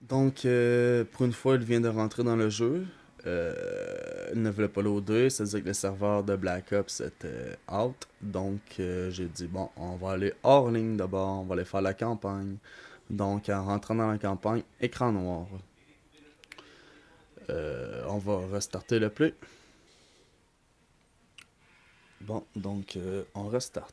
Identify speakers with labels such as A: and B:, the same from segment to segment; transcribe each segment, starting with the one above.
A: Donc, pour une fois, il vient de rentrer dans le jeu. Il ne voulait pas loader, c'est-à-dire que le serveur de Black Ops était out. Donc, j'ai dit, bon, on va aller hors ligne d'abord, on va aller faire la campagne. Donc, en rentrant dans la campagne, écran noir. On va restarter le play. Bon, donc, on restart.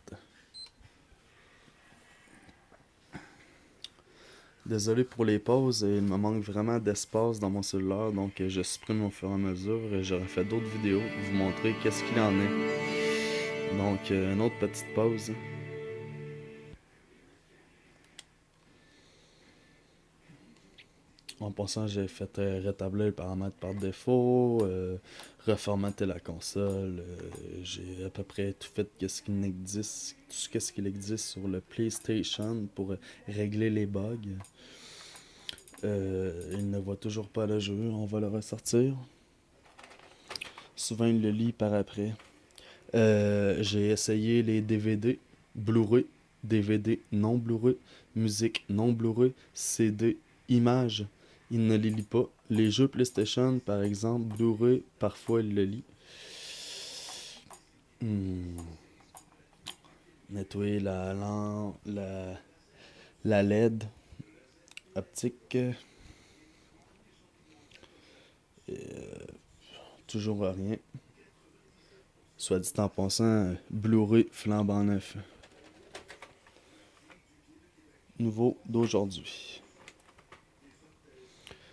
A: Désolé pour les pauses, il me manque vraiment d'espace dans mon cellulaire, donc je supprime au fur et à mesure. J'aurais fait d'autres vidéos pour vous montrer qu'est-ce qu'il en est. Donc, une autre petite pause. En passant, j'ai fait rétablir le paramètre par défaut, reformater la console. J'ai à peu près tout fait qu'est-ce qu'il existe, tout ce qu'il existe sur le PlayStation pour régler les bugs. Il ne voit toujours pas le jeu, on va le ressortir. Souvent, il le lit par après. J'ai essayé les DVD, Blu-ray, DVD non Blu-ray, musique non Blu-ray, CD, images. Il ne les lit pas. Les jeux PlayStation, par exemple, Blu-ray, parfois il le lit. Hmm. Nettoyer la LED optique. Toujours rien. Soit dit en passant, Blu-ray flambant neuf. Nouveau d'aujourd'hui.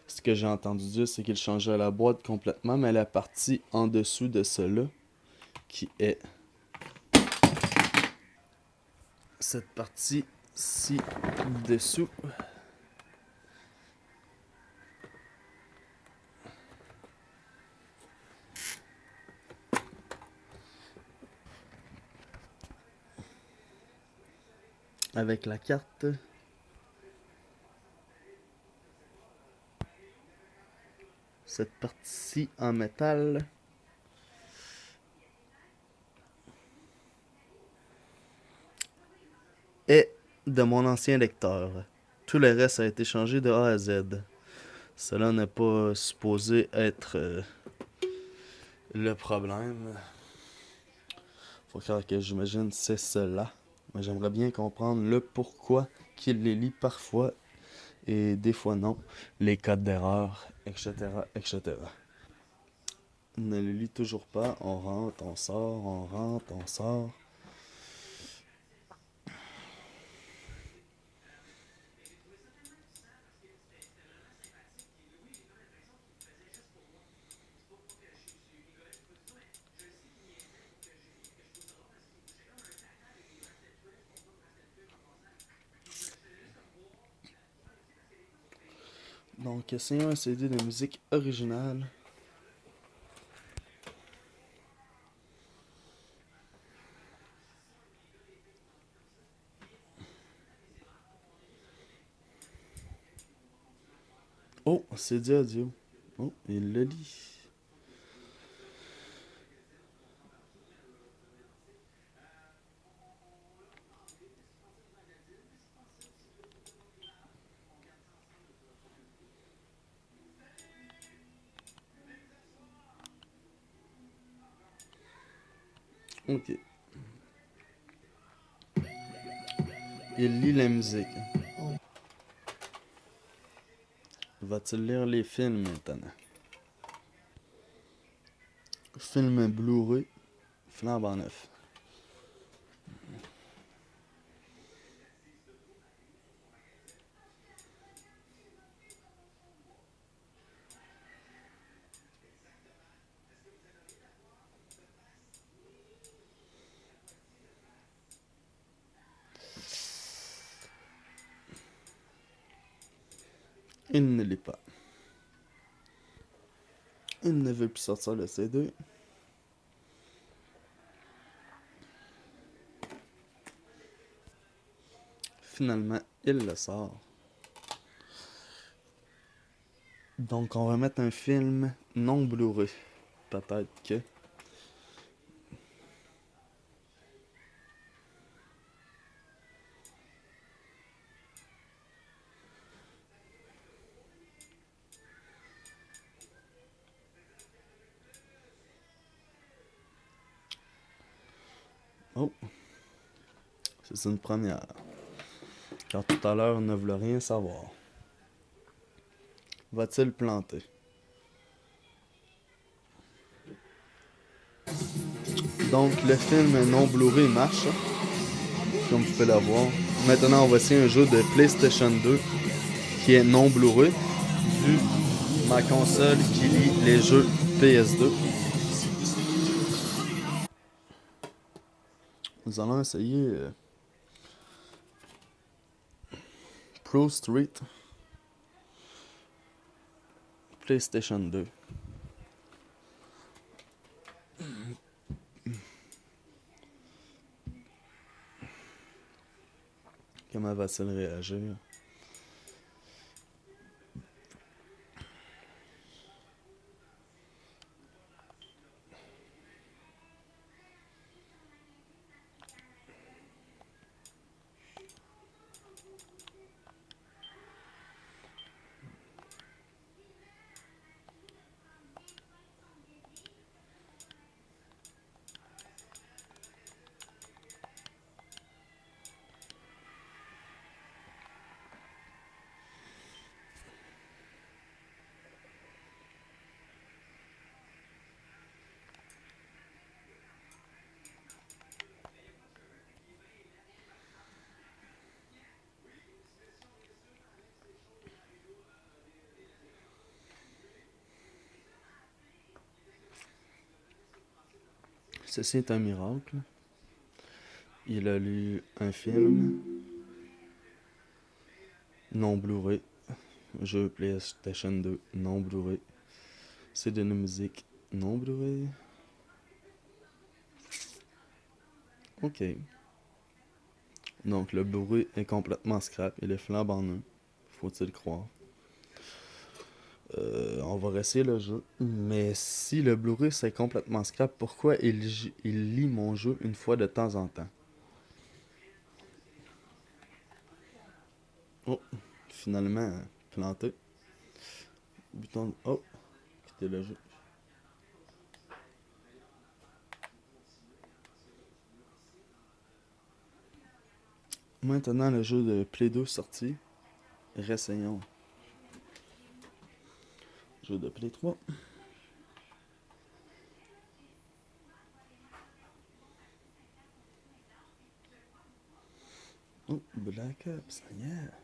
A: Ce que j'ai entendu dire, c'est qu'il changeait la boîte complètement, mais la partie en dessous de cela, qui est cette partie ci-dessous, avec la carte, cette partie en métal, est de mon ancien lecteur. Tout le reste a été changé de A à Z. Cela n'est pas supposé être le problème. Faut croire que j'imagine c'est cela. Mais j'aimerais bien comprendre le pourquoi qu'il les lit parfois et des fois non. Les codes d'erreur, etc., etc. Il ne les lit toujours pas. On rentre, on sort, on rentre, on sort. Donc, essayons un CD de musique originale. Oh, CD audio. Oh, il le lit. Ok. Il lit la musique. Va-t-il lire les films maintenant? Film Blu-ray, flambant neuf. Il ne lit pas. Il ne veut plus sortir le CD. Finalement, il le sort. Donc, on va mettre un film non Blu-ray. Peut-être que. Oh, c'est une première. Car tout à l'heure, on ne voulait rien savoir. Va-t-il planter? Donc, le film non Blu-ray marche, comme vous pouvez le voir. Maintenant, on va essayer un jeu de PlayStation 2 qui est non Blu-ray, vu ma console qui lit les jeux PS2. Nous allons essayer Pro Street PlayStation 2. Comment va-t-il réagir? Ceci est un miracle. Il a lu un film non Blu-ray, jeu PlayStation 2 non Blu-ray, c'est de la musique non Blu-ray. Ok. Donc le Blu-ray est complètement scrap, il est flambant neuf, faut-il croire. On va réessayer le jeu. Mais si le Blu-ray c'est complètement scrap, pourquoi il lit mon jeu une fois de temps en temps? Oh, finalement, planté. Bouton. Oh, quitter le jeu. Maintenant, le jeu de Play 2 sorti. Réessayons. Jeu de Play 3. Oh, Black Ops, yeah.